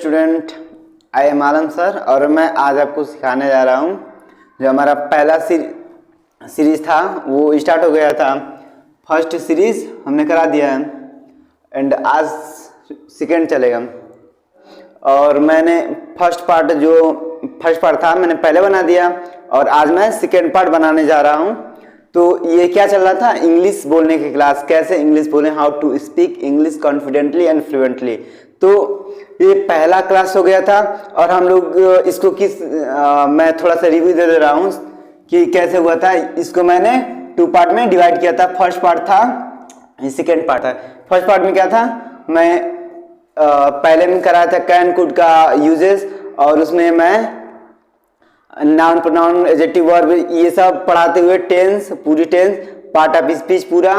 Student, I am Alam sir और मैं आज आपको सिखाने जा रहा हूँ। जो हमारा पहला सीरीज था वो स्टार्ट हो गया था। फर्स्ट सीरीज हमने करा दिया है एंड आज सेकेंड चलेगा। और मैंने फर्स्ट पार्ट था मैंने पहले बना दिया और आज मैं सेकेंड पार्ट बनाने जा रहा हूँ। तो ये क्या चल रहा था, इंग्लिश बोलने की क्लास, कैसे इंग्लिश बोलें, how to speak English confidently and fluently. तो ये पहला क्लास हो गया था और हम लोग इसको मैं थोड़ा सा रिव्यू दे रहा हूँ कि कैसे हुआ था। इसको मैंने 2 पार्ट में डिवाइड किया था। फर्स्ट पार्ट था, सेकेंड पार्ट था। फर्स्ट पार्ट में क्या था, मैं पहले में कराया था कैन कुड का यूजेस और उसमें मैं नाउन प्रोनाउन एडजेक्टिव वर्ब ये सब पढ़ाते हुए टेंस, पूरी टेंस, पार्ट ऑफ स्पीच पूरा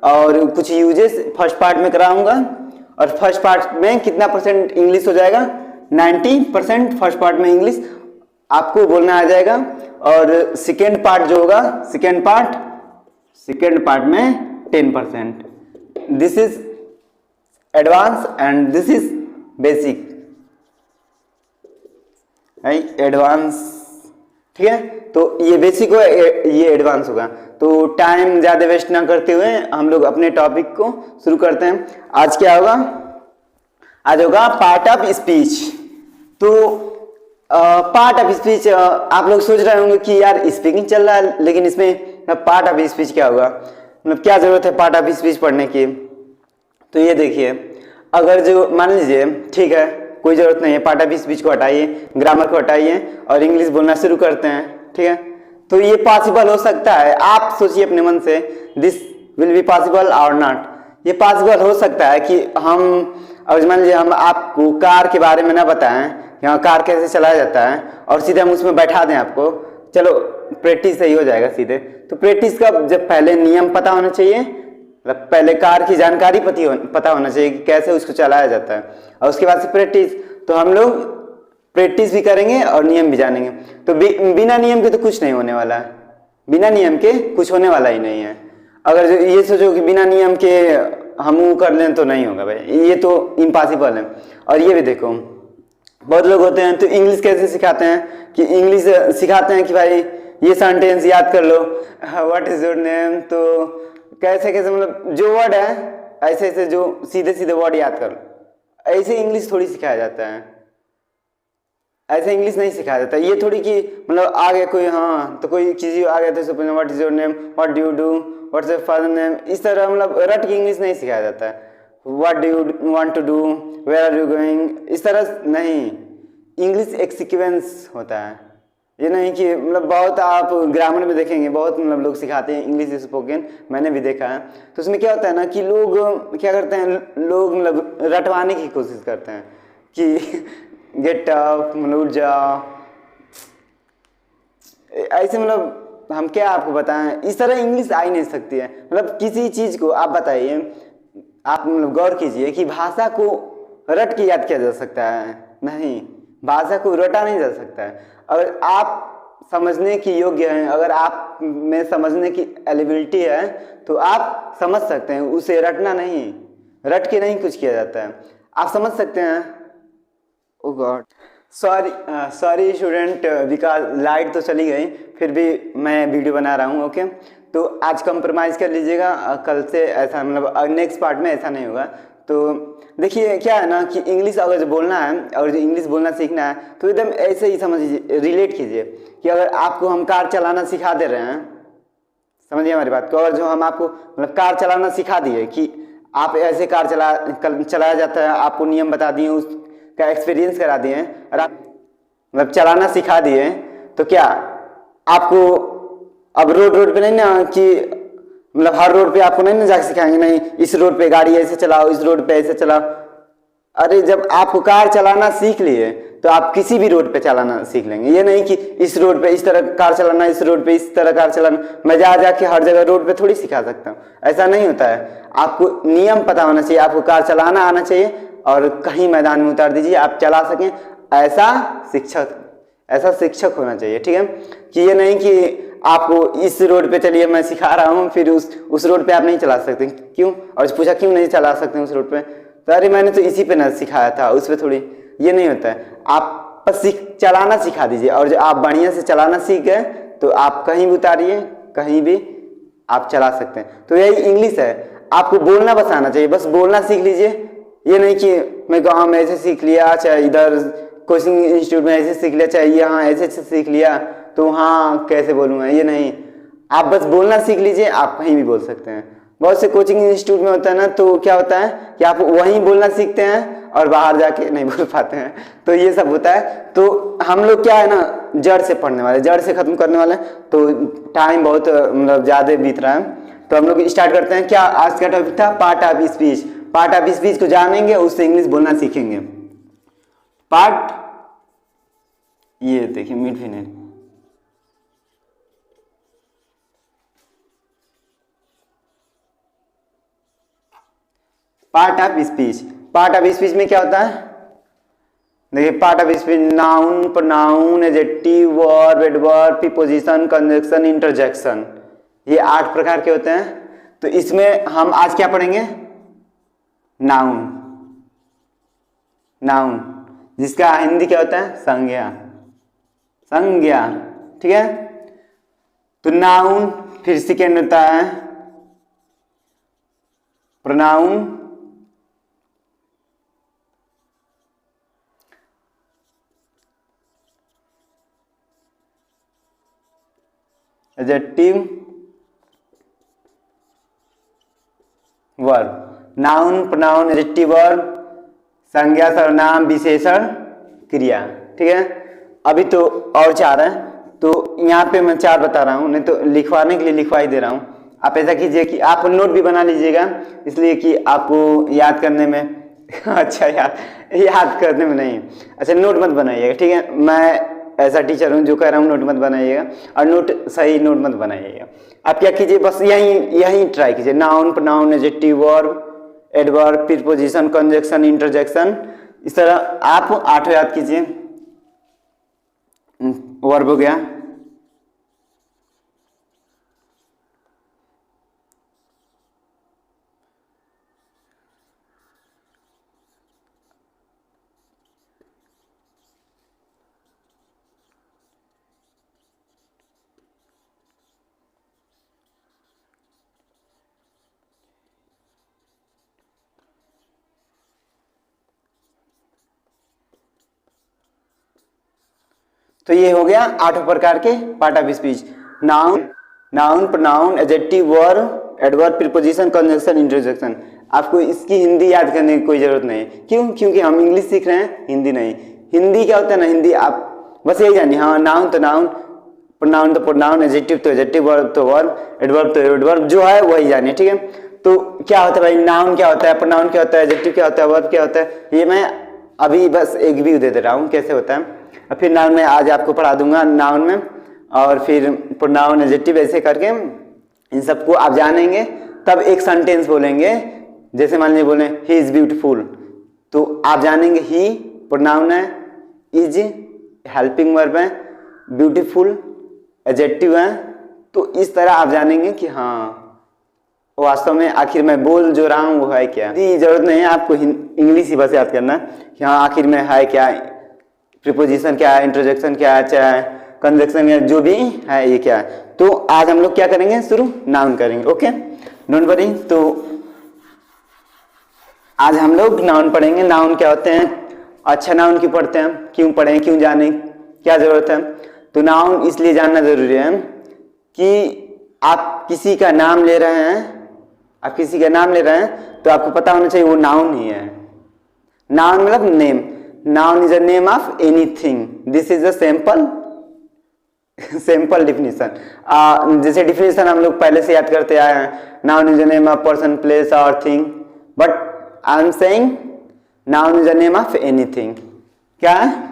और कुछ यूजेस फर्स्ट पार्ट में कराऊंगा। और फर्स्ट पार्ट में कितना परसेंट इंग्लिश हो जाएगा, 90% फर्स्ट पार्ट में इंग्लिश आपको बोलना आ जाएगा। और सेकेंड पार्ट जो होगा, सेकेंड पार्ट में 10%। This is advance and this is basic. Advance, ठीक है, तो ये बेसिक होगा, ये एडवांस होगा। तो टाइम ज्यादा वेस्ट ना करते हुए हम लोग अपने टॉपिक को शुरू करते हैं। आज क्या होगा, आज होगा पार्ट ऑफ स्पीच। तो पार्ट ऑफ स्पीच आप लोग सोच रहे होंगे कि यार स्पीकिंग चल रहा है लेकिन इसमें पार्ट ऑफ स्पीच क्या होगा, मतलब क्या जरूरत है पार्ट ऑफ स्पीच पढ़ने की। तो ये देखिए, अगर जो मान लीजिए, ठीक है, कोई जरूरत नहीं है, पार्ट ऑफ स्पीच को हटाइए, ग्रामर को हटाइए और इंग्लिश बोलना शुरू करते हैं, ठीक है। तो ये पॉसिबल हो सकता है, आप सोचिए अपने मन से, दिस विल बी पॉसिबल और नॉट। ये पॉसिबल हो सकता है कि हम, अगर मान लीजिए हम आपको कार के बारे में ना बताएं, यहाँ कार कैसे चलाया जाता है और सीधे हम उसमें बैठा दें आपको, चलो प्रैक्टिस सही हो जाएगा सीधे। तो प्रैक्टिस का जब पहले नियम पता होना चाहिए, मतलब पहले कार की जानकारी पता होना चाहिए कि कैसे उसको चलाया जाता है और उसके बाद से प्रैक्टिस। तो हम लोग प्रैक्टिस भी करेंगे और नियम भी जानेंगे। तो बिना नियम के तो कुछ नहीं होने वाला है, बिना नियम के कुछ होने वाला ही नहीं है। अगर जो ये सोचो कि बिना नियम के हम वो कर लें तो नहीं होगा भाई, ये तो इम्पॉसिबल है। और ये भी देखो, बहुत लोग होते हैं तो इंग्लिश कैसे सिखाते हैं कि इंग्लिश सिखाते हैं कि भाई ये सेंटेंस याद कर लो, व्हाट इज योर नेम। तो कैसे कैसे, मतलब जो वर्ड है ऐसे ऐसे जो सीधे सीधे वर्ड याद कर लो, ऐसे इंग्लिश थोड़ी सिखाया जाता है, ऐसे इंग्लिश नहीं सिखाया जाता। ये थोड़ी कि मतलब आ गया कोई, हाँ तो कोई चीज आ गया तो what is your name, what do you do, what's your father name, इस तरह मतलब रट की इंग्लिश नहीं सिखाया जाता है। What do you want to do, where are you going, इस तरह नहीं। इंग्लिश एक सीक्वेंस होता है, ये नहीं कि मतलब बहुत आप ग्रामर में देखेंगे बहुत मतलब लोग सिखाते हैं इंग्लिश स्पोकन, मैंने भी देखा है। तो उसमें क्या होता है ना कि लोग क्या करते हैं, लोग मतलब रटवाने की कोशिश करते हैं कि गेट अप, मतलब उठ जाओ, ऐसे मतलब हम क्या आपको बताएं, इस तरह इंग्लिश आ ही नहीं सकती है। मतलब किसी चीज को आप बताइए, आप मतलब गौर कीजिए कि भाषा को रट के याद किया जा सकता है, नहीं, भाषा को रटा नहीं जा सकता है। अगर आप समझने की योग्य हैं, अगर आप में समझने की एलिबिलिटी है तो आप समझ सकते हैं, उसे रटना नहीं, रट के नहीं कुछ किया जाता है, आप समझ सकते हैं। Oh God, sorry student, because light तो चली गई, फिर भी मैं वीडियो बना रहा हूँ। ओके, तो आज कंप्रोमाइज़ कर लीजिएगा, कल से ऐसा मतलब नेक्स्ट पार्ट में ऐसा नहीं होगा। तो देखिए क्या है ना कि इंग्लिश अगर जो बोलना है और जो इंग्लिश बोलना सीखना है तो एकदम ऐसे ही समझिए, रिलेट कीजिए कि अगर आपको हम कार चलाना सिखा दे रहे हैं, समझिए हमारी बात को, और जो हम आपको मतलब कार चलाना सिखा दिए कि आप ऐसे कार चलाया जाता है, आपको नियम बता दिए, उसका एक्सपीरियंस करा दिए और आप मतलब चलाना सिखा दिए, तो क्या आपको अब रोड पे नहीं ना कि मतलब हर रोड पे आपको नहीं ना जाके सिखाएंगे, नहीं इस रोड पे गाड़ी ऐसे चलाओ, इस रोड पे ऐसे चलाओ। अरे जब आपको कार चलाना सीख लिए तो आप किसी भी रोड पे चलाना सीख लेंगे। ये नहीं कि इस रोड पे इस तरह कार चलाना, इस रोड पे इस तरह कार चलाना, मैं जाके हर जगह रोड पे थोड़ी सिखा सकता हूँ, ऐसा नहीं होता है। आपको नियम पता होना चाहिए, आपको कार चलाना आना चाहिए और कहीं मैदान में उतार दीजिए, आप चला सकें, ऐसा शिक्षक होना चाहिए, ठीक है। कि ये नहीं कि आपको इस रोड पे चलिए मैं सिखा रहा हूँ, फिर उस रोड पे आप नहीं चला सकते, क्यों, और पूछा क्यों नहीं चला सकते उस रोड पे, तो अरे मैंने तो इसी पे ना सिखाया था, उस पे थोड़ी। ये नहीं होता है। आप बस चलाना सिखा दीजिए, और जो आप बढ़िया से चलाना सीख गए तो आप कहीं भी उतारिए, कहीं भी आप चला सकते हैं। तो यही इंग्लिश है, आपको बोलना बस आना चाहिए, बस बोलना सीख लीजिए। ये नहीं कि मैं गाँव में ऐसे सीख लिया, चाहे इधर कोचिंग इंस्टीट्यूट में ऐसे सीख लिया, चाहे यहाँ ऐसे सीख लिया तो हाँ कैसे बोलूँगा, ये नहीं। आप बस बोलना सीख लीजिए, आप कहीं भी बोल सकते हैं। बहुत से कोचिंग इंस्टीट्यूट में होता है ना, तो क्या होता है कि आप वहीं बोलना सीखते हैं और बाहर जाके नहीं बोल पाते हैं, तो ये सब होता है। तो हम लोग क्या है ना, जड़ से पढ़ने वाले, जड़ से खत्म करने वाले, तो टाइम बहुत मतलब ज़्यादा बीत रहा है। तो हम लोग स्टार्ट करते हैं। क्या आज का टॉपिक था? Part of speech. Part of speech को जानेंगे, उससे इंग्लिश बोलना सीखेंगे। पार्ट, ये देखिए मिड फिनेट, part of speech. Part of speech में क्या होता है? देखिए part of speech, noun, pronoun, adjective, verb, adverb, preposition, conjunction, interjection, ये 8 प्रकार के होते हैं। तो इसमें हम आज क्या पढ़ेंगे? नाउन। नाउन जिसका हिंदी क्या होता है? संज्ञा। संज्ञा, ठीक है। तो नाउन, फिर सेकेंड होता है pronoun, adjective, verb. Noun, pronoun, adjective, verb, संज्ञा, सर्वनाम, विशेषण, क्रिया, ठीक है। अभी तो और 4 है, तो यहाँ पे मैं 4 बता रहा हूँ, नहीं तो लिखवाने के लिए लिखवा ही दे रहा हूँ। आप ऐसा कीजिए कि आप नोट भी बना लीजिएगा, इसलिए कि आपको याद करने में अच्छा याद करने में नहीं, अच्छा नोट मत बनाइएगा, ठीक है। मैं ऐसा टीचर हूँ जो कह रहा हूँ नोट मत बनाइएगा, और नोट सही नोट मत बनाइएगा। आप क्या कीजिए, बस यही ट्राई कीजिए। Noun, pronoun, adjective, verb, adverb, preposition, conjunction, interjection, इस तरह आप 8 याद कीजिए। वर्ब हो गया, तो ये हो गया 8 प्रकार के part of speech. Noun, noun, pronoun, adjective, verb, adverb, preposition, conjunction, interjection. आपको इसकी हिंदी याद करने की कोई जरूरत नहीं है। क्यों? क्योंकि हम इंग्लिश सीख रहे हैं, हिंदी नहीं। हिंदी क्या होता है ना, हिंदी आप बस यही जानिए, हाँ नाउन तो नाउन, प्रोनाउन तो प्रोनाउन, एडजेक्टिव तो एडजेक्टिव, वर्ब तो वर्ब, एडवर्ब तो एडवर्ब, जो है वही जानिए, ठीक है। तो क्या होता है भाई, नाउन क्या होता है, प्रोनाउन क्या होता है, एडजेक्टिव क्या होता है, वर्ब क्या होता है, ये मैं अभी बस एक व्यू दे रहा हूँ कैसे होता है। और फिर नाउन में आज आपको पढ़ा दूंगा, नाउन में, और फिर प्रोनाउन, एडजेक्टिव, ऐसे करके इन सबको आप जानेंगे, तब एक सेंटेंस बोलेंगे। जैसे मान लीजिए बोले ही इज ब्यूटीफुल, तो आप जानेंगे ही प्रोनाउन है, इज हेल्पिंग वर्ब है, ब्यूटीफुल एडजेक्टिव है। तो इस तरह आप जानेंगे कि हाँ वास्तव में आखिर मैं बोल जो रहा हूँ वो है क्या। जरूरत नहीं है आपको इंग्लिश ही बस याद करना कि हाँ आखिर में है क्या, प्रीपोजिशन क्या है, इंटरजेक्शन क्या है, चाहे कंजंक्शन है, जो भी है ये क्या है। तो आज हम लोग क्या करेंगे, शुरू नाउन करेंगे, ओके डोंट वरी। तो आज हम लोग नाउन पढ़ेंगे। नाउन क्या होते हैं, अच्छा नाउन क्यों पढ़ते हैं, क्यों पढ़ें, क्यों जाने, क्या जरूरत है। तो नाउन इसलिए जानना जरूरी है कि आप किसी का नाम ले रहे हैं, आप किसी का नाम ले रहे हैं तो आपको पता होना चाहिए वो नाउन ही है। नाउन मतलब name, noun is a name of anything, this is a sample definition. जैसे डिफिनीशन हम लोग पहले से याद करते आए हैं, noun is a name of person, place और thing, but I am saying noun is a name of anything. क्या है,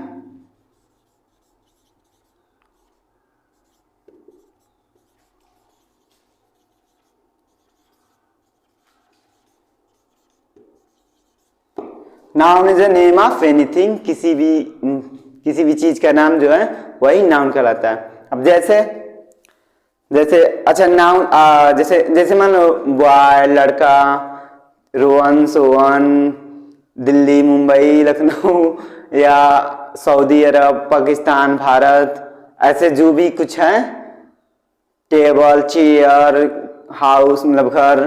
noun is a name of anything, किसी भी चीज का नाम जो है वही नाउन कहलाता है। अब जैसे अच्छा नाउन, जैसे मान लो बॉय लड़का, रोहन सोहन, दिल्ली मुंबई लखनऊ, या सऊदी अरब, पाकिस्तान, भारत, ऐसे जो भी कुछ है, टेबल, चेयर, हाउस मतलब घर,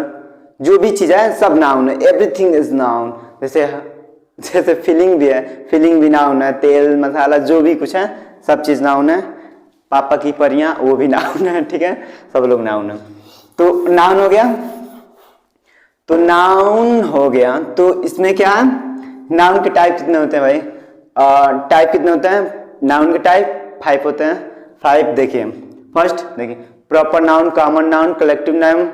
जो भी चीज है सब नाउन है, एवरीथिंग इज नाउन। जैसे फीलिंग भी है, फीलिंग भी नाउन है, तेल मसाला जो भी कुछ है सब चीज नाउन है। पापा की परियां वो भी नाउन है, ठीक है, सब लोग नाउन है। तो नाउन हो गया, तो नाउन हो गया। तो इसमें क्या है, नाउन के टाइप कितने होते हैं भाई? टाइप कितने होते हैं नाउन के? टाइप 5 होते हैं। 5 देखिए, फर्स्ट देखिए, proper noun, common noun, collective noun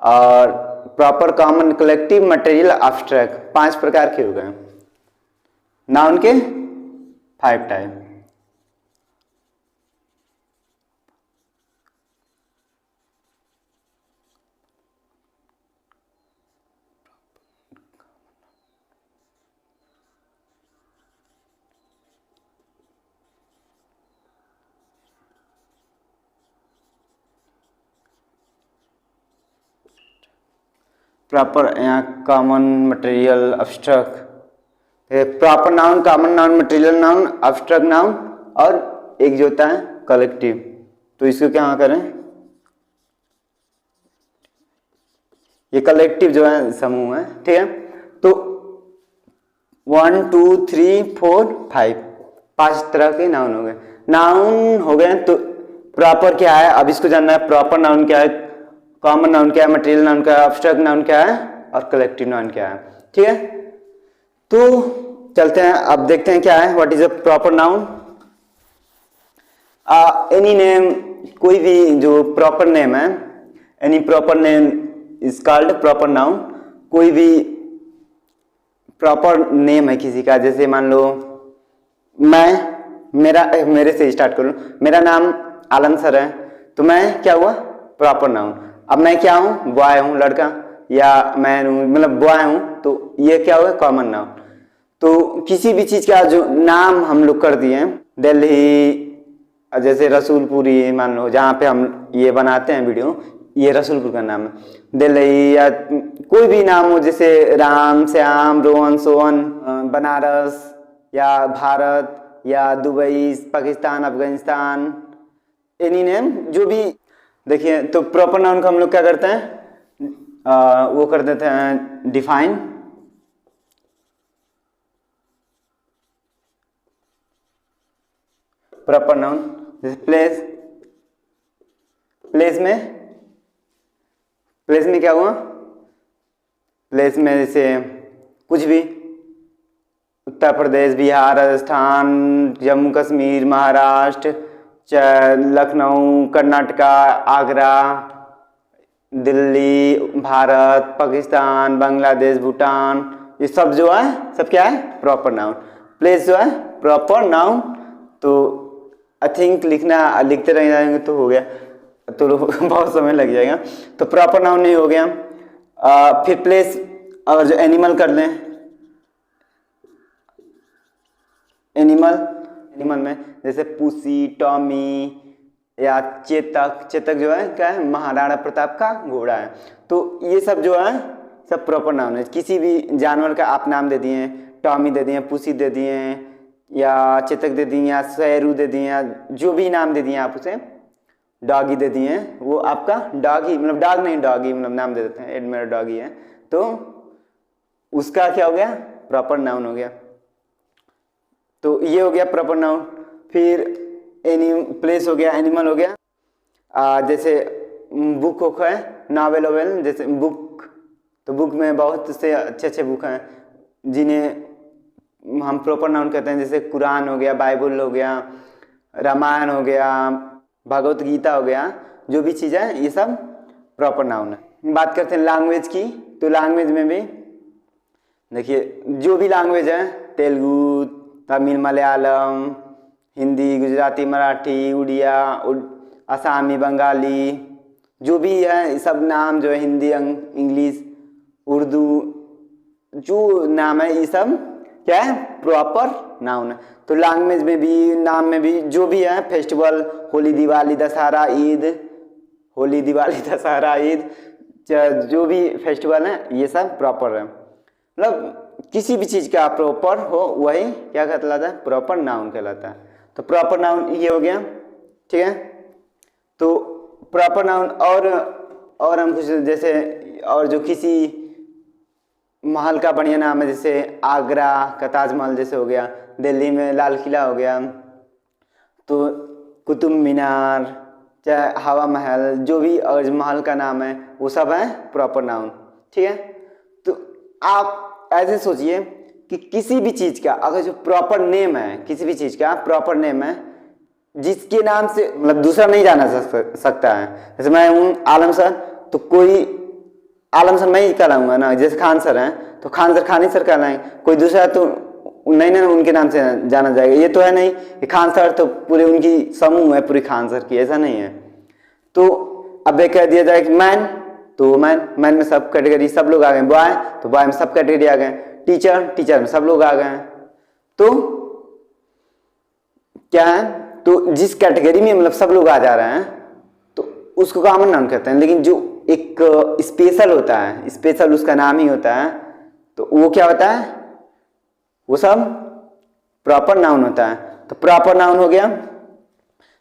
और proper, common, collective, material, abstract. 5 प्रकार के हो गए नाउन के 5 टाइप। प्रॉपर, यहाँ common, material, abstract. Proper noun, common noun, material noun, abstract noun और एक जो होता है कलेक्टिव। तो इसको क्या करें, ये कलेक्टिव जो है समूह है, ठीक है। तो 1 2 3 4 5 5 तरह के नाउन हो गए। नाउन हो गए तो प्रॉपर क्या है, अब इसको जानना है। प्रॉपर नाउन क्या है, कॉमन नाउन क्या है, मटेरियल नाउन क्या है, एब्स्ट्रैक्ट नाउन क्या है और कलेक्टिव नाउन क्या है, ठीक है। तो चलते हैं, अब देखते हैं क्या है, what is a proper noun. Any name, कोई भी जो प्रॉपर नेम है, any proper name is called proper noun. कोई भी प्रॉपर नेम है किसी का, जैसे मान लो मेरे से स्टार्ट करूं, मेरा नाम आलम सर है, तो मैं क्या हुआ, प्रॉपर नाउन। अब मैं क्या हूं, बॉय हूं, लड़का, या मैं मतलब बॉय हूं, तो ये क्या हुआ, कॉमन नाउन। तो किसी भी चीज का जो नाम हम लोग कर दिए, दिल्ली, जैसे रसूलपुरी मान लो, जहाँ पे हम ये बनाते हैं वीडियो, ये रसूलपुर का नाम है। दिल्ली या कोई भी नाम हो, जैसे राम, श्याम, रोहन, सोहन, बनारस या भारत या Dubai, Pakistan, Afghanistan, any name जो भी। देखिए, तो प्रॉपर नाउन को हम लोग क्या करते हैं, वो कर देते हैं डिफाइन। प्रॉपर नाउन जैसे प्लेस में क्या हुआ, प्लेस में जैसे कुछ भी, उत्तर प्रदेश, बिहार, राजस्थान, जम्मू कश्मीर, महाराष्ट्र, लखनऊ, कर्नाटका, आगरा, दिल्ली, भारत, पाकिस्तान, बांग्लादेश, भूटान, ये सब जो है सब क्या है, प्रॉपर नाउन। प्लेस जो है प्रॉपर नाउन। तो आई थिंक लिखते रह जाएंगे तो हो गया, तो बहुत समय लग जाएगा। तो प्रॉपर नाउन नहीं हो गया। फिर प्लेस, अगर जो एनिमल कर लें, एनिमल में जैसे पुसी, टॉमी या चेतक जो है क्या है, महाराणा प्रताप का घोड़ा है। तो ये सब जो है सब प्रॉपर नाउन है। किसी भी जानवर का आप नाम दे दिए, टॉमी दे दिए, पुसी दे दिए, या चेतक दे दिए, या शेरू दे दिए, या जो भी नाम दे दिए आप उसे, डॉगी दे दिए, वो आपका डॉगी मतलब डॉग नहीं, डॉगी मतलब नाम दे देते हैं, मेरा डॉगी है, तो उसका क्या हो गया, प्रॉपर नाउन हो गया। तो ये हो गया प्रॉपर नाउन। फिर प्लेस हो गया, एनिमल हो गया। जैसे बुक हो है, नावल ओवेल, जैसे बुक, तो बुक में बहुत से अच्छे बुक हैं जिन्हें हम प्रॉपर नाउन कहते हैं। जैसे कुरान हो गया, बाइबल हो गया, रामायण हो गया, भगवत गीता हो गया, जो भी चीज़ है ये सब प्रॉपर नाउन है। बात करते हैं लैंग्वेज की, तो लैंग्वेज में भी देखिए जो भी लैंग्वेज है, तेलुगु, तमिल, मलयालम, हिंदी, गुजराती, मराठी, उड़िया, आसामी, बंगाली, जो भी है सब नाम जो है, हिंदी, इंग्लिश, उर्दू, जो नाम है ये सब क्या है, प्रॉपर नाउन है। तो लैंग्वेज में भी, नाम में भी, जो भी है, फेस्टिवल, होली, दिवाली, दशहरा, ईद, होली, दिवाली, दशहरा, ईद, जो भी फेस्टिवल है ये सब प्रॉपर है। मतलब किसी भी चीज का प्रॉपर हो वही क्या कहलाता है, प्रॉपर नाउन कहलाता है। तो प्रॉपर नाउन ये हो गया, ठीक है। तो प्रॉपर नाउन और हम कुछ जैसे और जो किसी महल का बढ़िया नाम है, जैसे आगरा का ताजमहल जैसे हो गया, दिल्ली में लाल किला हो गया, तो कुतुब मीनार, चाहे हवा महल, जो भी और महल का नाम है वो सब है प्रॉपर नाउन, ठीक है। तो आप ऐसे सोचिए कि किसी भी चीज़ का अगर जो प्रॉपर नेम है, किसी भी चीज़ का प्रॉपर नेम है जिसके नाम से मतलब दूसरा नहीं जाना सकता है, जैसे मैं हूँ आलम सर, तो कोई आलम सर मैं ही कहलाऊंगा ना, जैसे खान सर हैं तो खान ही सर कहलाएंगे, कोई दूसरा तो नहीं ना उनके नाम से जाना जाएगा। ये तो है नहीं कि खान सर तो पूरे उनकी समूह है पूरी खान सर की, ऐसा नहीं है। तो अब ये कह दिया जाए कि मैन, तो मैन में सब कैटेगरी सब लोग आ गए, बॉय तो बॉय में सब कैटेगरी आ गए, टीचर में सब लोग आ गए। तो क्या है, तो जिस कैटेगरी में मतलब सब लोग आ जा रहे हैं तो उसको कॉमन नाउन कहते हैं। लेकिन जो एक स्पेशल होता है, स्पेशल उसका नाम ही होता है, तो वो क्या होता है, वो सब प्रॉपर नाउन होता है। तो प्रॉपर नाउन हो गया।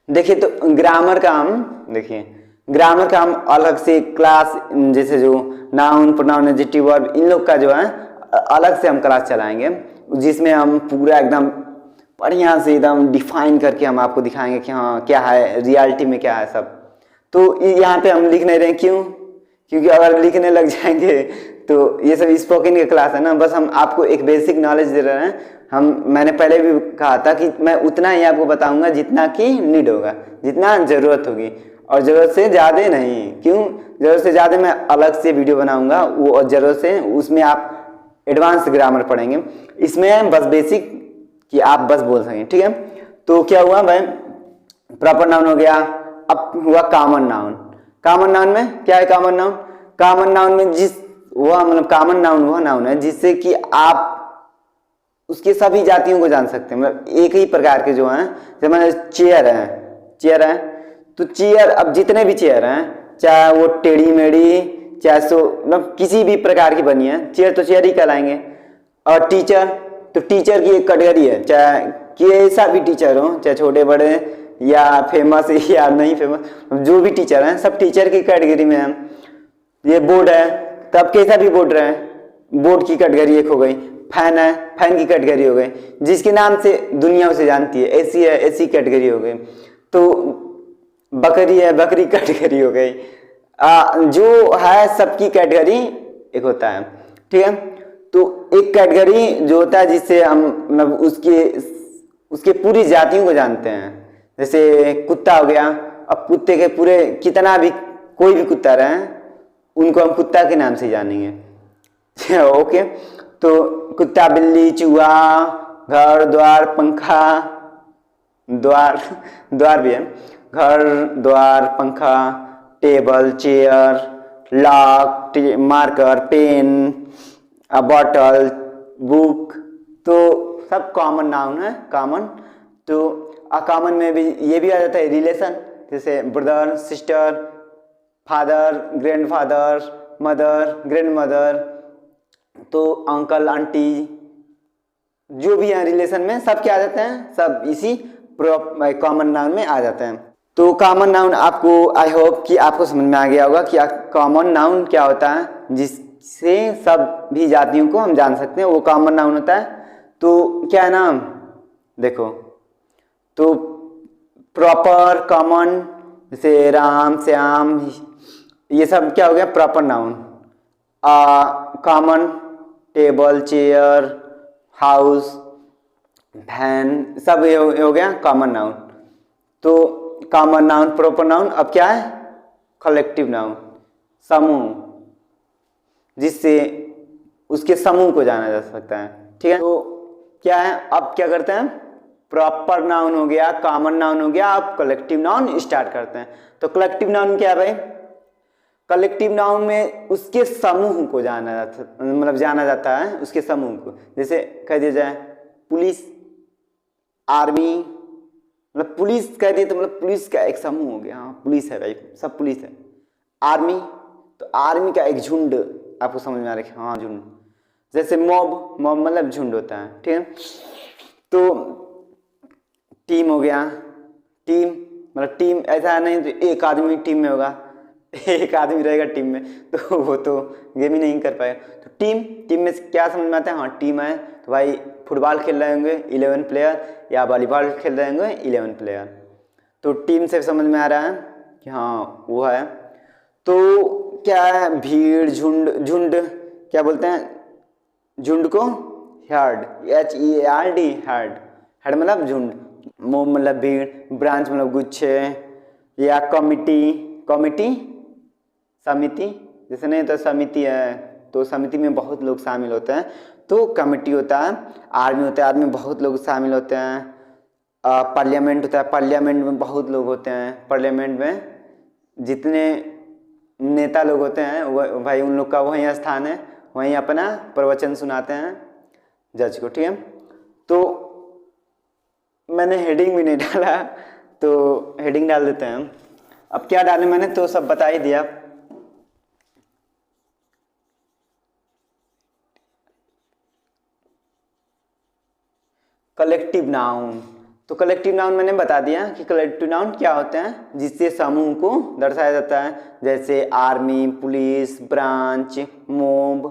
देखिए तो ग्रामर का हम अलग से क्लास, जैसे जो noun pronoun adjective verb in लोग का जो है अलग से हम क्लास चलाएंगे, जिसमें हम पूरा एकदम बढ़िया से एकदम डिफाइन करके हम आपको दिखाएंगे कि हाँ क्या है रियलिटी में क्या है सब। तो यहाँ पे हम लिख नहीं रहे, क्यों, क्योंकि अगर लिखने लग जाएंगे तो ये सब स्पोकन की क्लास है ना, बस हम आपको एक बेसिक नॉलेज दे रहे हैं। मैंने पहले भी कहा था कि मैं उतना ही आपको बताऊंगा जितना कि नीड होगा, जितना ज़रूरत होगी, और ज़रूरत से ज़्यादा नहीं। क्यों, ज़रूरत से ज़्यादा मैं अलग से वीडियो बनाऊंगा वो, और ज़रूरत से उसमें आप एडवांस ग्रामर पढ़ेंगे, इसमें बस बेसिक कि आप बस बोल सकें, ठीक है। तो क्या हुआ भाई, प्रॉपर नाउन हो गया। अब हुआ कॉमन नाउन। कॉमन नाउन में क्या है, कॉमन नाउन में मतलब कॉमन नाउन वह नाउन है जिससे कि आप उसके सभी जातियों को जान सकते हैं, मतलब एक ही प्रकार के जो हैं, जैसे मतलब चेयर है तो चेयर, अब जितने भी चेयर हैं, चाहे वो टेढ़ी मेढ़ी, चाहे सो मतलब किसी भी प्रकार की बनी है, चेयर तो चेयर ही कहलाएंगे। और टीचर, तो टीचर की एक कैटेगरी है, चाहे कैसा भी टीचर हो, चाहे छोटे बड़े या फेमस या नहीं फेमस, जो भी टीचर हैं सब टीचर की कैटेगरी में हैं। ये बोर्ड है, तब कैसा भी बोर्ड रहे, बोर्ड की कैटेगरी एक हो गई। फैन है, फैन की कैटेगरी हो गई, जिसके नाम से दुनिया उसे जानती है। एसी है, एसी कैटेगरी हो गई। तो बकरी है, बकरी कैटेगरी हो गई। जो है सबकी कैटेगरी एक होता है, ठीक है। तो एक कैटेगरी जो होता है जिससे हम मतलब उसके पूरी जातियों को जानते हैं, जैसे कुत्ता हो गया। अब कुत्ते के पूरे कितना भी कोई भी कुत्ता रहे, उनको हम कुत्ता के नाम से जानेंगे ओके। तो कुत्ता, बिल्ली, चूहा, घर द्वार, पंखा, द्वार भी है, घर द्वार, पंखा, table, chair, lock, marker, pen, bottle, book, तो सब कॉमन नाउन है, कॉमन। तो अकॉमन में भी ये भी आ जाता है रिलेशन, जैसे brother, sister, father, grandfather, mother, grandmother, तो अंकल, आंटी, जो भी है रिलेशन में सब क्या आ जाते हैं, सब इसी कॉमन नाउन में आ जाते हैं। तो कॉमन नाउन आपको, आई होप कि आपको समझ में आ गया होगा कि कॉमन नाउन क्या होता है, जिससे सब भी जातियों को हम जान सकते हैं, वो कॉमन नाउन होता है। तो क्या है ना, देखो तो प्रॉपर, कॉमन, जैसे राम, श्याम, ये सब क्या हो गया proper noun. Common, table, chair, house, fan, सब ये हो गया कॉमन नाउन। तो कॉमन नाउन, प्रॉपर नाउन। अब क्या है, कलेक्टिव नाउन, समूह, जिससे उसके समूह को जाना जा सकता है, ठीक है। तो क्या है, अब क्या करते हैं, प्रॉपर नाउन हो गया, कॉमन नाउन हो गया, अब कलेक्टिव नाउन स्टार्ट करते हैं। तो कलेक्टिव नाउन क्या है भाई, कलेक्टिव नाउन में उसके समूह को जाना जाता है उसके समूह को। जैसे कह दिया जाए पुलिस, आर्मी, मतलब पुलिस कह दिए तो मतलब पुलिस का एक समूह हो गया, हाँ पुलिस है भाई, सब पुलिस है। आर्मी, तो आर्मी का एक झुंड, आपको समझ में आ रहा है, हाँ झुंड। जैसे मॉब, मॉब मतलब झुंड होता है, ठीक है। तो टीम हो गया, टीम मतलब टीम ऐसा नहीं तो एक आदमी टीम में होगा, एक आदमी रहेगा टीम में तो वो तो गेम ही नहीं कर पाएगा। तो टीम में क्या समझ में आता है, हाँ टीम है तो भाई फुटबॉल खेल रहे होंगे 11 प्लेयर या वॉलीबॉल खेल रहे होंगे 11 प्लेयर, तो टीम से समझ में आ रहा है कि हाँ वो है। तो क्या है, भीड़, झुंड, झुंड क्या बोलते हैं, झुंड को हर्ड, HERD, हर्ड, हर्ड मतलब झुंड, मोब मतलब भीड़, ब्रांच मतलब गुच्छे, या कमिटी समिति, जैसे नहीं तो समिति है तो समिति में बहुत लोग शामिल होते हैं तो कमिटी होता है। आर्मी होता है, आर्मी में बहुत लोग शामिल होते हैं। पार्लियामेंट होता है, पार्लियामेंट में बहुत लोग होते हैं, पार्लियामेंट में जितने नेता लोग होते हैं वो भाई उन लोग का वहीं स्थान है, वहीं अपना प्रवचन सुनाते हैं जज को, ठीक है। तो मैंने हेडिंग भी नहीं डाला तो हेडिंग डाल देते हैं। अब क्या डाले मैंने तो सब बता ही दिया। कलेक्टिव नाउन, तो कलेक्टिव नाउन मैंने बता दिया कि कलेक्टिव नाउन क्या होते हैं, जिससे समूह को दर्शाया जाता है। जैसे आर्मी, पुलिस, ब्रांच, मोब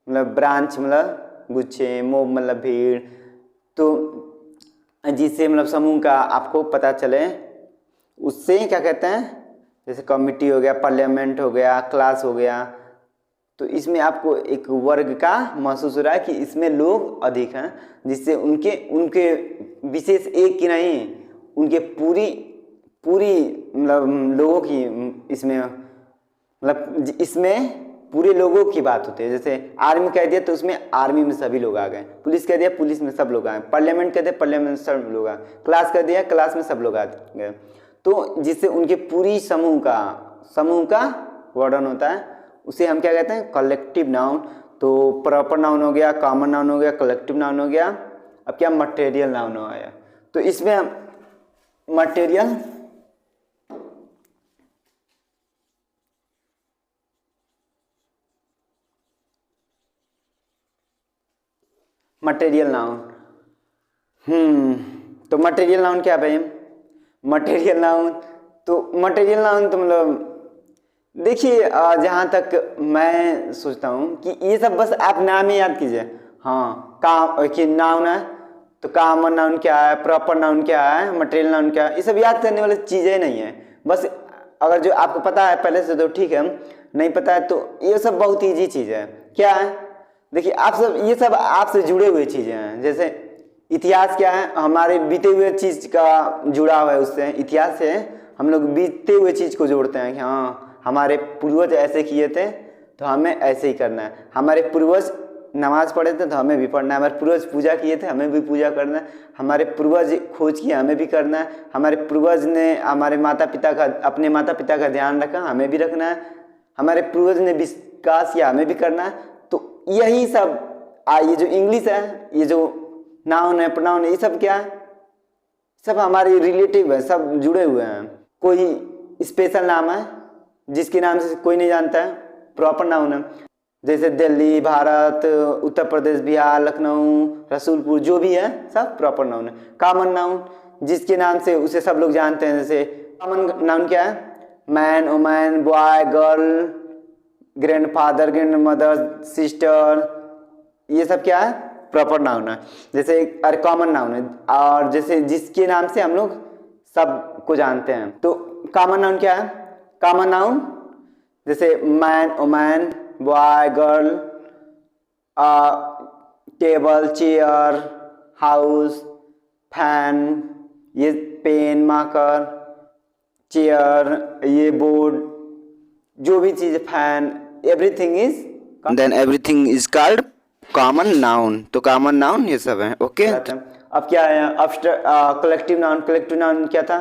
मतलब ब्रांच मतलब गुच्छे, मोब मतलब भीड़, तो जिससे मतलब समूह का आपको पता चले, उससे क्या कहते हैं, जैसे कमिटी हो गया, पार्लियामेंट हो गया, क्लास हो गया। तो इसमें आपको एक वर्ग का महसूस हो रहा है कि इसमें लोग अधिक हैं, जिससे उनके विशेष एक की नहीं, उनके पूरी मतलब लोगों की इसमें मतलब इसमें पूरे लोगों की बात होती है। जैसे आर्मी कह दिया तो उसमें आर्मी में सभी लोग आ गए, पुलिस कह दिया पुलिस में सब लोग आ गए, पार्लियामेंट कह दिया पार्लियामेंट में सब लोग आ गए, क्लास कह दिया क्लास में सब लोग आ गए। तो जिससे उनके पूरी समूह का वर्णन होता है, उसे हम क्या कहते हैं, कलेक्टिव नाउन। तो प्रॉपर नाउन हो गया, कॉमन नाउन हो गया, कलेक्टिव नाउन हो गया। अब क्या मटेरियल नाउन हो गया, तो इसमें हम मटेरियल नाउन, तो मटेरियल नाउन क्या भाई, मटेरियल नाउन तो मतलब देखिए जहाँ तक मैं सोचता हूँ कि ये सब बस आप नाम ही याद कीजिए। हाँ काम कि नाउन है तो कॉमन नाउन क्या है, प्रॉपर नाउन क्या है, मटेरियल नाउन क्या है, ये सब याद करने वाली चीज़ें नहीं है। बस अगर जो आपको पता है पहले से तो ठीक है, नहीं पता है तो ये सब बहुत ईजी चीज़ है। क्या है, देखिए आप सब ये सब आपसे जुड़े हुए चीज़ें हैं। जैसे इतिहास क्या है, हमारे बीते हुए चीज़ का जुड़ाव है, उससे इतिहास से हम लोग बीते हुए चीज़ को जोड़ते हैं कि हाँ हमारे पूर्वज ऐसे किए थे तो हमें ऐसे ही करना है, हमारे पूर्वज नमाज पढ़े थे तो हमें भी पढ़ना है, हमारे पूर्वज पूजा किए थे हमें भी पूजा करना है, हमारे पूर्वज खोज किए हमें भी करना है, हमारे पूर्वज ने हमारे अपने माता पिता का ध्यान रखा हमें भी रखना है, हमारे पूर्वज ने विकास किया हमें भी करना है। तो यही सब ये जो इंग्लिश है, ये जो नाउन है, प्रोनाउन है, ये सब क्या है, सब हमारे रिलेटिव है, सब जुड़े हुए हैं। कोई स्पेशल नाम है जिसके नाम से कोई नहीं जानता है, प्रॉपर नाउन है। जैसे दिल्ली, भारत, उत्तर प्रदेश, बिहार, लखनऊ, रसूलपुर, जो भी है सब प्रॉपर नाउन है। कॉमन नाउन जिसके नाम से उसे सब लोग जानते हैं। जैसे कॉमन नाउन क्या है, man, woman, boy, girl, grandfather, grandmother, sister, ये सब क्या है, प्रॉपर नाउन है। जैसे अरे कॉमन नाउन है, और जैसे जिसके नाम से हम लोग सबको जानते हैं। तो कॉमन नाउन क्या है, कॉमन नाउन जैसे man, woman, boy, girl, table, chair, house, fan, ये पेन, मार्कर, चेयर, ये बोर्ड, जो भी चीज़, fan, everything is called common noun. तो कॉमन नाउन ये सब है, ओके। अब क्या है, कलेक्टिव नाउन। कलेक्टिव नाउन क्या था,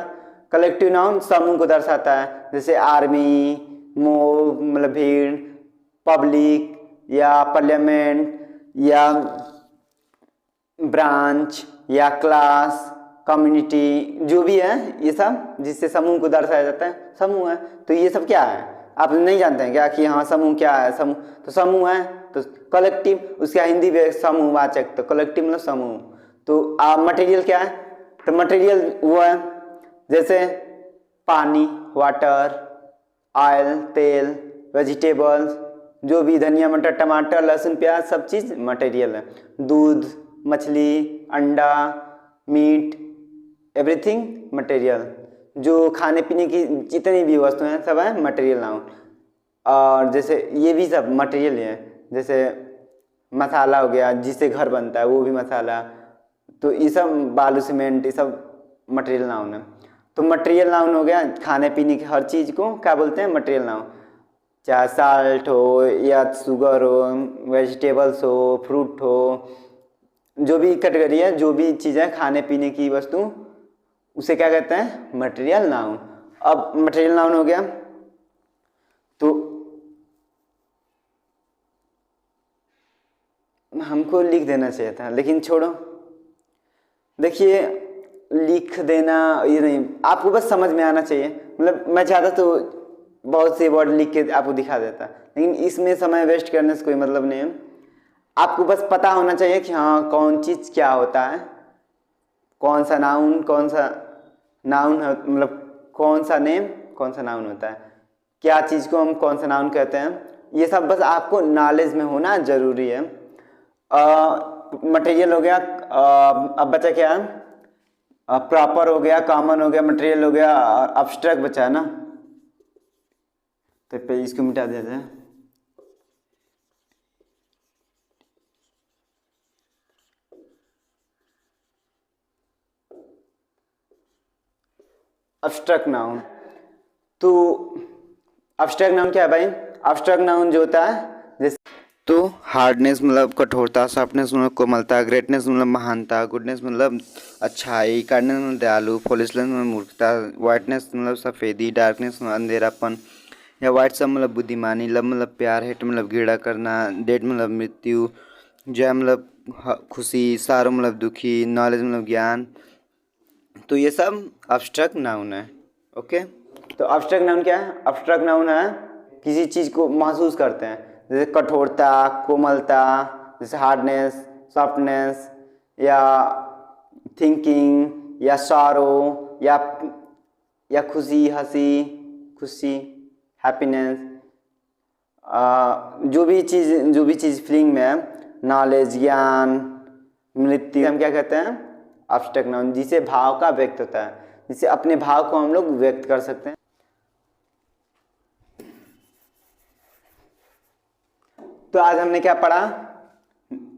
कलेक्टिव नाउन समूह को दर्शाता है। जैसे आर्मी, मोब मतलब भीड़, पब्लिक या पार्लियामेंट या ब्रांच या क्लास, कम्युनिटी, जो भी है ये सब जिससे समूह को दर्शाया जाता है, समूह है। तो ये सब क्या है, आप नहीं जानते हैं क्या कि हाँ समूह क्या है, समूह तो समूह है। तो कलेक्टिव, उसका हिंदी में समूहवाचक, तो कलेक्टिव मतलब समूह। तो मटेरियल क्या है, तो मटेरियल वो है जैसे पानी, वाटर, ऑयल, तेल, वेजिटेबल्स, जो भी धनिया, मटर, टमाटर, लहसुन, प्याज, सब चीज़ मटेरियल है। दूध, मछली, अंडा, मीट, एवरीथिंग मटेरियल। जो खाने पीने की जितनी भी वस्तुएं हैं सब है मटेरियल नाउन। और जैसे ये भी सब मटेरियल है, जैसे मसाला हो गया, जिससे घर बनता है वो भी मसाला, तो ये सब बालू, सीमेंट, ये सब मटेरियल नाउन है। तो मटेरियल नाउन हो गया खाने पीने की हर चीज़ को क्या बोलते हैं, मटेरियल नाउन। चाहे साल्ट हो या शुगर हो, वेजिटेबल्स हो, फ्रूट हो, जो भी कैटेगरी है, जो भी चीज़ है खाने पीने की वस्तु, उसे क्या कहते हैं, मटेरियल नाउन। अब मटेरियल नाउन हो गया तो हमको लिख देना चाहिए था, लेकिन छोड़ो। देखिए लिख देना ये नहीं, आपको बस समझ में आना चाहिए। मतलब मैं चाहता तो बहुत से वर्ड लिख के आपको दिखा देता, लेकिन इसमें समय वेस्ट करने से कोई मतलब नहीं है। आपको बस पता होना चाहिए कि हाँ कौन चीज़ क्या होता है, कौन सा नाउन, कौन सा नाउन है, मतलब कौन सा नेम, कौन सा नाउन होता है, क्या चीज़ को हम कौन सा नाउन कहते हैं, ये सब बस आपको नॉलेज में होना जरूरी है। मटेरियल हो गया, अब बचा क्या है, प्रॉपर हो गया, कॉमन हो गया, मटेरियल हो गया, अब्स्ट्रैक्ट बचा है ना, तो पे इसको मिटा दिया जाए। अब्स्ट्रैक्ट नाउन, तो अब्स्ट्रैक्ट नाउन क्या है भाई, अब्स्ट्रैक्ट नाउन जो होता है जैसे, तो हार्डनेस मतलब कठोरता, सॉफ्टनेस मतलब कोमलता, ग्रेटनेस मतलब महानता, गुडनेस मतलब अच्छाई, काइंडनेस मतलब दयालु, फॉलिशनेस मतलब मूर्खता, वाइटनेस मतलब सफ़ेदी, डार्कनेस मतलब अंधेरापन या वाइट सब मतलब बुद्धिमानी, लव मतलब प्यार, हेट मतलब घृणा करना, डेथ मतलब मृत्यु, जय मतलब खुशी, सारो मतलब दुखी, नॉलेज मतलब ज्ञान। तो ये सब अब्स्ट्रैक्ट नाउन है। ओके, तो अब्स्ट्रैक्ट नाउन क्या है, अब्स्ट्रैक्ट नाउन है किसी चीज़ को महसूस करते हैं, जैसे कठोरता, कोमलता, जैसे हार्डनेस, सॉफ्टनेस, या थिंकिंग, या सारो, या खुशी, हंसी, खुशी, हैप्पीनेस, जो भी चीज़ फीलिंग में है, नॉलेज, ज्ञान, मृत्यु, हम क्या कहते हैं, अब्स्ट्रैक्ट नाउन, जिसे भाव का व्यक्त होता है, जिसे अपने भाव को हम लोग व्यक्त कर सकते हैं। तो आज हमने क्या पढ़ा,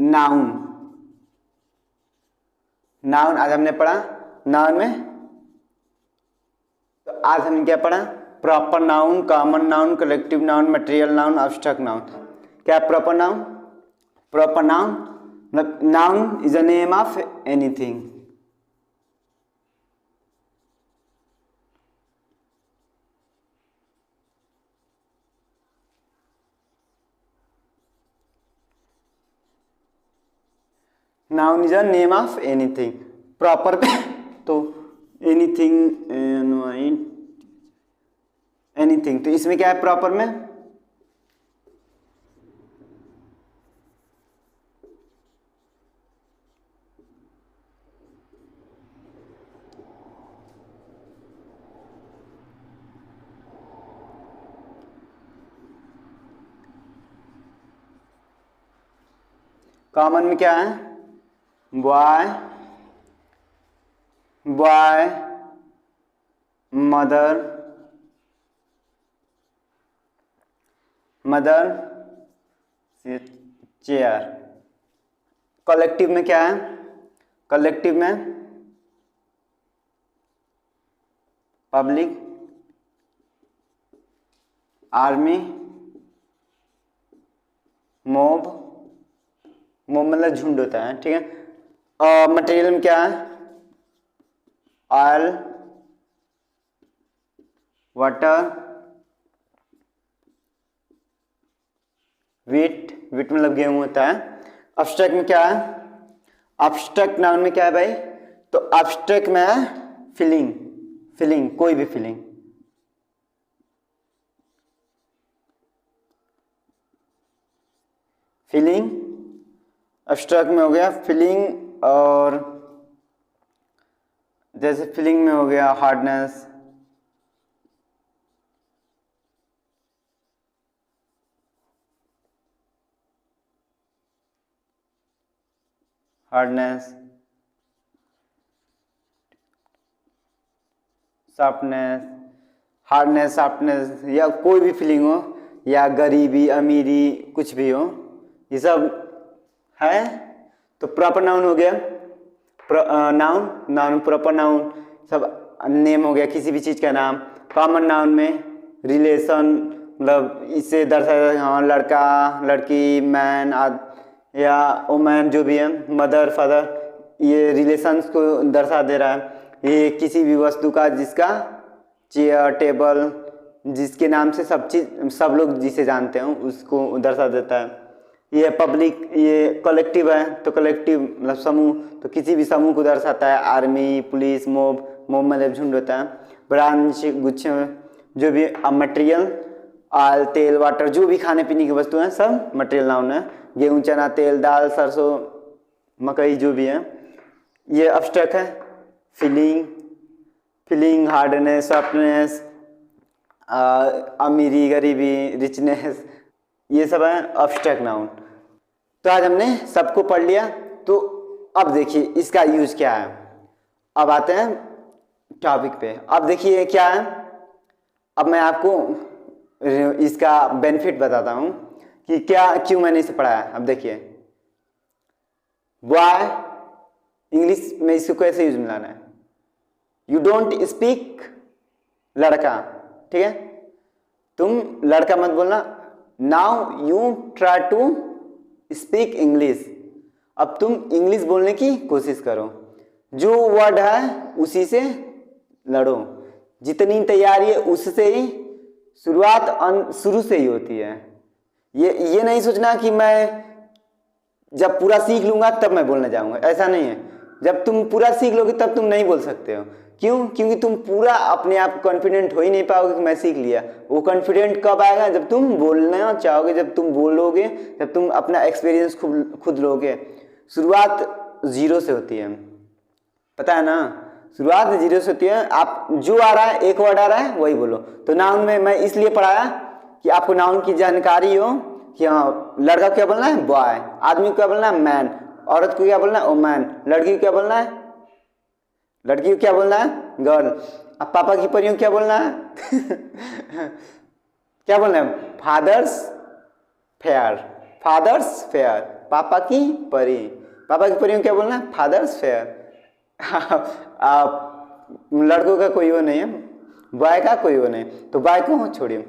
नाउन। नाउन आज हमने पढ़ा, नाउन में तो आज हमने क्या पढ़ा, proper noun, common noun, collective noun, material noun, abstract noun. क्या प्रॉपर नाउन, प्रॉपर नाउन मतलब noun is a name of anything. Noun is a name of anything, proper तो एनीथिंग, एनीथिंग, तो इसमें क्या है प्रॉपर में, कॉमन में क्या है, boy, boy, mother, mother, chair. Collective में क्या है, कलेक्टिव में पब्लिक, आर्मी, मोब, मोब मतलब झुंड होता है, ठीक है। और मटेरियल में क्या है, ऑयल, वाटर, वीट, वीट मतलब गेहूं होता है। अब्स्ट्रैक्ट में क्या है, अब्स्ट्रैक्ट नाउन में क्या है भाई, तो अब्स्ट्रैक्ट में है फीलिंग, फीलिंग कोई भी फीलिंग, फीलिंग, एब्स्ट्रैक्ट में हो गया फीलिंग, और जैसे फीलिंग में हो गया hardness, hardness, sharpness, hardness, sharpness, या कोई भी फीलिंग हो, या गरीबी, अमीरी, कुछ भी हो, ये सब है। तो प्रॉपर नाउन हो गया, नाउन, नाउन प्रॉपर नाउन, सब नेम हो गया किसी भी चीज़ का नाम। कॉमन नाउन में रिलेशन, मतलब इससे दर्शाया, हाँ लड़का, लड़की, मैन, या वुमेन, जो भी है, मदर, फादर, ये रिलेशंस को दर्शा दे रहा है। ये किसी भी वस्तु का जिसका, चेयर, टेबल, जिसके नाम से सब चीज़, सब लोग जिसे जानते हैं उसको दर्शा देता है। ये पब्लिक, ये कलेक्टिव है, तो कलेक्टिव मतलब समूह, तो किसी भी समूह को दर्शाता है। आर्मी, पुलिस, मोब, मोब मतलब झुंड होता है। ब्रांच, गुच्छे, जो भी मटेरियल, आयल, तेल, वाटर, जो भी खाने पीने की वस्तु हैं सब मटेरियल नाउन है। गेहूँ, चना, तेल, दाल, सरसों, मकई, जो भी है। ये एब्स्ट्रैक्ट है, फीलिंग, फीलिंग, हार्डनेस, सॉफ्टनेस, अमीरी, गरीबी, रिचनेस, ये सब है एब्स्ट्रैक्ट नाउन। तो आज हमने सबको पढ़ लिया। तो अब देखिए इसका यूज क्या है। अब आते हैं टॉपिक पे। अब देखिए क्या है, अब मैं आपको इसका बेनिफिट बताता हूँ कि क्या, क्यों मैंने इसे पढ़ा है। अब देखिए बॉय, इंग्लिश में इसको कैसे यूज मिलाना है। यू डोंट स्पीक, लड़का, ठीक है, तुम लड़का मत बोलना। Now you try to speak English, अब तुम इंग्लिश बोलने की कोशिश करो। जो वर्ड है उसी से लड़ो, जितनी तैयारी है उससे ही, शुरुआत शुरू से ही होती है। ये नहीं सोचना कि मैं जब पूरा सीख लूंगा तब मैं बोलने जाऊंगा, ऐसा नहीं है। जब तुम पूरा सीख लोगे तब तुम नहीं बोल सकते हो। क्यों? क्योंकि तुम पूरा अपने आप कॉन्फिडेंट हो ही नहीं पाओगे कि मैं सीख लिया। वो कॉन्फिडेंट कब आएगा? जब तुम बोलना चाहोगे, जब तुम बोलोगे, जब तुम अपना एक्सपीरियंस खुद लोगे। शुरुआत जीरो से होती है, पता है ना, शुरुआत जीरो से होती है। आप जो आ रहा है, एक वर्ड आ रहा है वही बोलो। तो नाउन में मैं इसलिए पढ़ाया कि आपको नाउन की जानकारी हो कि हाँ लड़का को क्या बोलना है बॉय, आदमी को क्या बोलना है मैन, औरत को क्या बोलना है वुमन, लड़की को क्या बोलना है, लड़की को क्या बोलना है गर्ल। अब पापा की परियों क्या बोलना है क्या बोलना है फादर्स फेयर, फादर्स फेयर, पापा की परी, पापा की परियों क्या बोलना है फादर्स फेयर। लड़कों का कोई वो नहीं है, बॉय का कोई वो नहीं, तो बॉय को छोड़िए।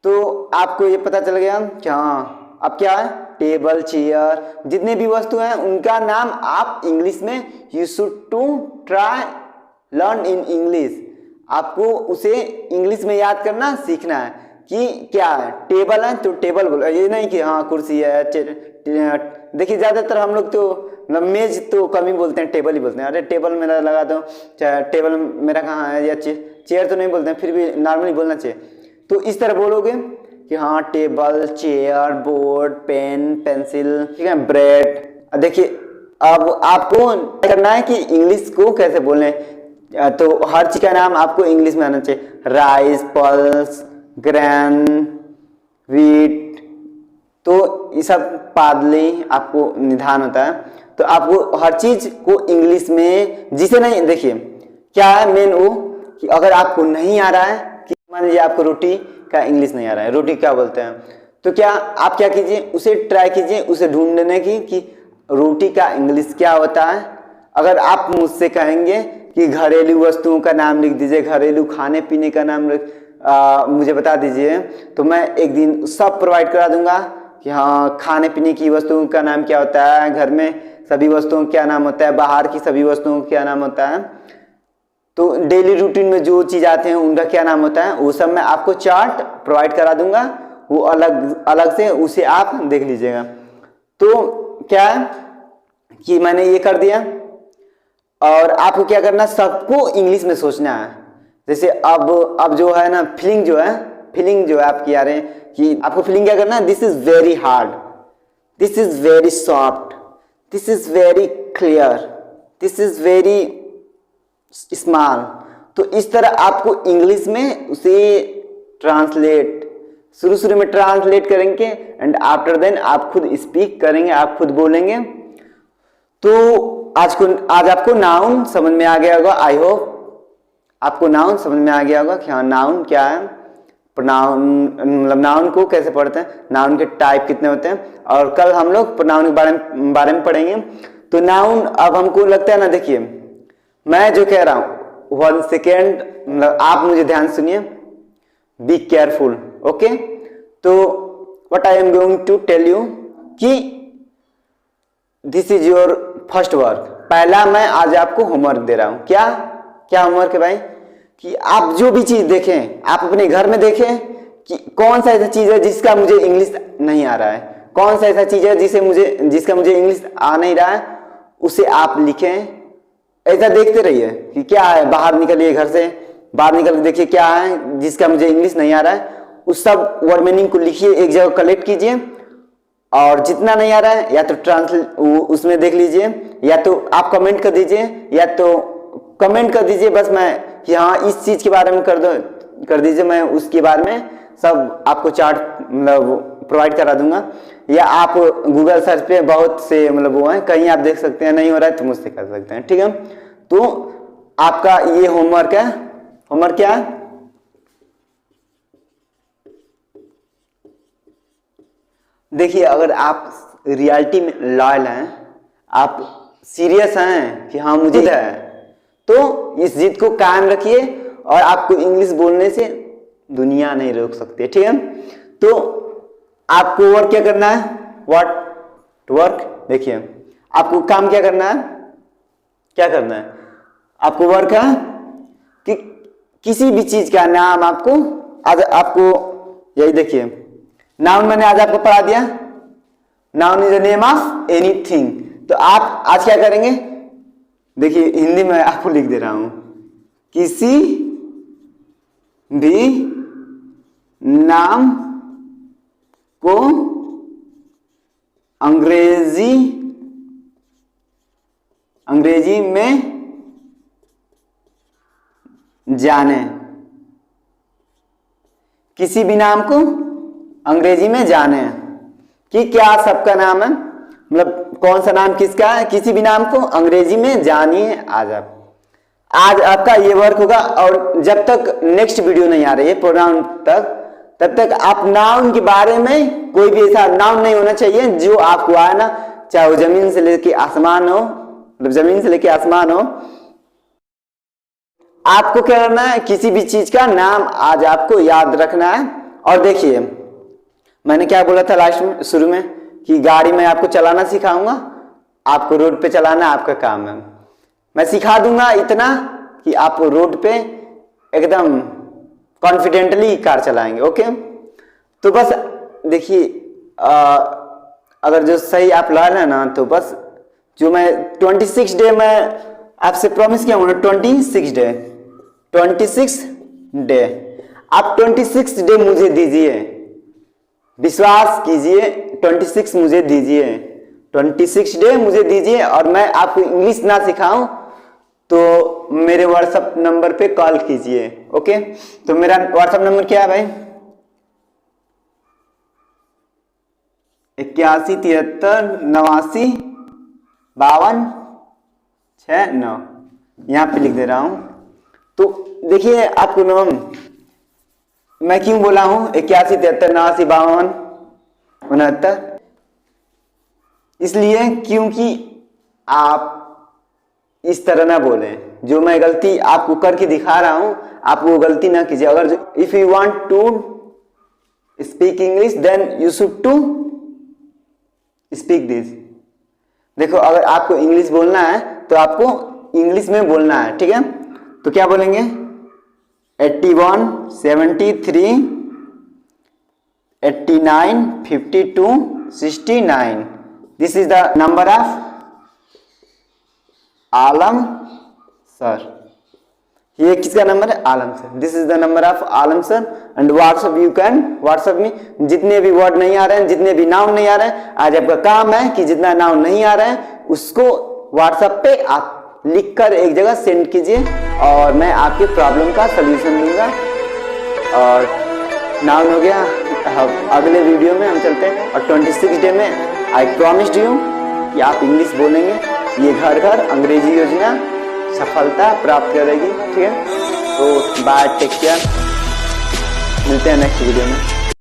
तो आपको ये पता चल गया कि हाँ अब क्या है, टेबल, चेयर, जितने भी वस्तु हैं उनका नाम आप इंग्लिश में, you should to try learn in English, आपको उसे इंग्लिश में याद करना सीखना है कि क्या है। टेबल है तो टेबल बोलो, ये नहीं कि हाँ कुर्सी है। देखिए ज़्यादातर हम लोग तो मेज तो कम ही बोलते हैं, टेबल ही बोलते हैं। अरे टेबल मेरा लगा दो, चाहे टेबल मेरा कहाँ है, या चेयर तो नहीं बोलते हैं, फिर भी नॉर्मली बोलना चाहिए। तो इस तरह बोलोगे कि हाँ table, chair, board, pen, pencil, ठीक है, ब्रेड। देखिए अब आपको करना है कि इंग्लिश को कैसे बोलें, तो हर चीज का नाम आपको इंग्लिश में आना चाहिए। राइस, पल्स, ग्रैन, वीट, तो ये सब पादली आपको निधान होता है। तो आपको हर चीज को इंग्लिश में, जिसे नहीं, देखिए क्या है मेन वो कि अगर आपको नहीं आ रहा है, कि मान लीजिए आपको रोटी का इंग्लिश नहीं आ रहा है, रोटी क्या बोलते हैं, तो क्या आप क्या कीजिए, उसे ट्राई कीजिए, उसे ढूंढने की कि रोटी का इंग्लिश क्या होता है। अगर आप मुझसे कहेंगे कि घरेलू वस्तुओं का नाम लिख दीजिए, घरेलू खाने पीने का नाम मुझे बता दीजिए, तो मैं एक दिन सब प्रोवाइड करा दूंगा कि हाँ खाने पीने की वस्तुओं का नाम क्या होता है, घर में सभी वस्तुओं का क्या नाम होता है, बाहर की सभी वस्तुओं का क्या नाम होता है, तो डेली रूटीन में जो चीज आते हैं उनका क्या नाम होता है, वो सब मैं आपको चार्ट प्रोवाइड करा दूंगा, वो अलग अलग से उसे आप देख लीजिएगा। तो क्या है कि मैंने ये कर दिया, और आपको क्या करना, सबको इंग्लिश में सोचना है। जैसे अब जो है ना फीलिंग जो है आपकी आ रहे हैं कि आपको फीलिंग क्या करना है, this is very hard, this is very soft, this is very clear, this is very small. तो इस तरह आपको इंग्लिश में उसे ट्रांसलेट, शुरू में ट्रांसलेट करेंगे एंड आफ्टर देन आप खुद स्पीक करेंगे, आप खुद बोलेंगे। तो आज आपको नाउन समझ में आ गया होगा। आई होप आपको नाउन समझ में आ गया होगा कि हाँ नाउन क्या है, प्रोनाउन मतलब नाउन को कैसे पढ़ते हैं, नाउन के टाइप कितने होते हैं, और कल हम लोग प्रोनाउन के बारे में पढ़ेंगे। तो नाउन अब हमको लगता है ना, देखिए मैं जो कह रहा हूं 1 सेकेंड, मतलब आप मुझे ध्यान सुनिए, बी केयरफुल, ओके। तो what I am going to tell you कि this is your first work. पहला मैं आज आपको होमवर्क दे रहा हूं। क्या होमवर्क है भाई? कि आप जो भी चीज देखें, आप अपने घर में देखें कि कौन सा ऐसा चीज है जिसका मुझे इंग्लिश नहीं आ रहा है, कौन सा ऐसा चीज है जिसका मुझे इंग्लिश आ नहीं रहा है, उसे आप लिखें। ऐसा देखते रहिए कि क्या है, बाहर निकलिए, घर से बाहर निकल के देखिए क्या है जिसका मुझे इंग्लिश नहीं आ रहा है, उस सब वर्ड मीनिंग को लिखिए, एक जगह कलेक्ट कीजिए, और जितना नहीं आ रहा है या तो ट्रांसलेट उसमें देख लीजिए, या तो आप कमेंट कर दीजिए, या तो कमेंट कर दीजिए बस मैं कि हाँ इस चीज के बारे में कर दीजिए, मैं उसके बारे में सब आपको चार्ट मतलब प्रोवाइड करा दूंगा। या आप गूगल सर्च पे बहुत से मतलब वो हैं, कहीं आप देख सकते हैं, नहीं हो रहा है तो मुझसे कर सकते हैं, ठीक है। तो आपका ये होमवर्क है। होमवर्क क्या है? देखिए अगर आप रियलिटी में लॉयल हैं, आप सीरियस हैं कि हाँ मुझे है, तो इस जिद को कायम रखिए और आपको इंग्लिश बोलने से दुनिया नहीं रोक सकती, ठीक है। तो आपको वर्क क्या करना है? What work? देखिए आपको काम क्या करना है, क्या करना है आपको? वर्क है कि किसी भी चीज का नाम आपको आज आपको यही देखिए, नाउन मैंने आज आपको पढ़ा दिया, noun is the name of anything. तो आप आज क्या करेंगे? देखिए हिंदी में आपको लिख दे रहा हूं, किसी भी नाम को अंग्रेजी में जाने, किसी भी नाम को अंग्रेजी में जाने कि क्या सबका नाम है, मतलब कौन सा नाम किसका है, किसी भी नाम को अंग्रेजी में जानिए। आज आपका ये वर्क होगा, और जब तक नेक्स्ट वीडियो नहीं आ रही है प्रोनाउन तक, तब तक आप नाउन के बारे में कोई भी ऐसा नाउन नहीं होना चाहिए जो आपको आए ना, चाहे वो जमीन से लेके आसमान हो, मतलब जमीन से लेके आसमान हो। आपको क्या करना है? किसी भी चीज का नाम आज आपको याद रखना है। और देखिए मैंने क्या बोला था लास्ट में, शुरू में, कि गाड़ी में आपको चलाना सिखाऊंगा, आपको रोड पे चलाना आपका काम है। मैं सिखा दूंगा इतना कि आप रोड पे एकदम कॉन्फिडेंटली कार चलाएंगे, ओके। तो बस देखिए अगर जो सही आप ला रहे हैं ना, तो बस जो मैं 26 डे में आपसे प्रॉमिस किया हूं ना, 26 डे आप 26 डे मुझे दीजिए, विश्वास कीजिए, 26 मुझे दीजिए, 26 डे मुझे दीजिए, और मैं आपको इंग्लिश ना सिखाऊं तो मेरे व्हाट्सएप नंबर पे कॉल कीजिए, ओके। तो मेरा व्हाट्सएप नंबर क्या है भाई? 81 73 89 52 69, यहां पे लिख दे रहा हूं। तो देखिए आपको नाम मैं क्यों बोला हूं 81 73 89 52 69, इसलिए क्योंकि आप इस तरह ना बोले, जो मैं गलती आपको करके दिखा रहा हूं आप वो गलती ना कीजिए। अगर if you want to speak English then you should to speak this. देखो अगर आपको इंग्लिश बोलना है तो आपको इंग्लिश में बोलना है, ठीक है। तो क्या बोलेंगे? 81 73 89 52 69, this is the number of Alam sir. ये किसका नंबर है? Alam sir. This is the number of Alam sir and WhatsApp you can WhatsApp में जितने भी वर्ड नहीं आ रहे हैं, जितने भी नाउन नहीं आ रहे हैं, आज आपका काम है कि जितना नाउन नहीं आ रहा है उसको व्हाट्सएप पे आप लिखकर एक जगह सेंड कीजिए और मैं आपके प्रॉब्लम का सलूशन दूंगा। और नाउन हो गया। अगले वीडियो में हम चलते हैं और 26 डे में आई प्रॉमिस्ड यू कि आप इंग्लिश बोलेंगे। ये घर घर अंग्रेजी योजना सफलता प्राप्त करेगी। ठीक है, तो बाय, टेक केयर, मिलते हैं नेक्स्ट वीडियो में।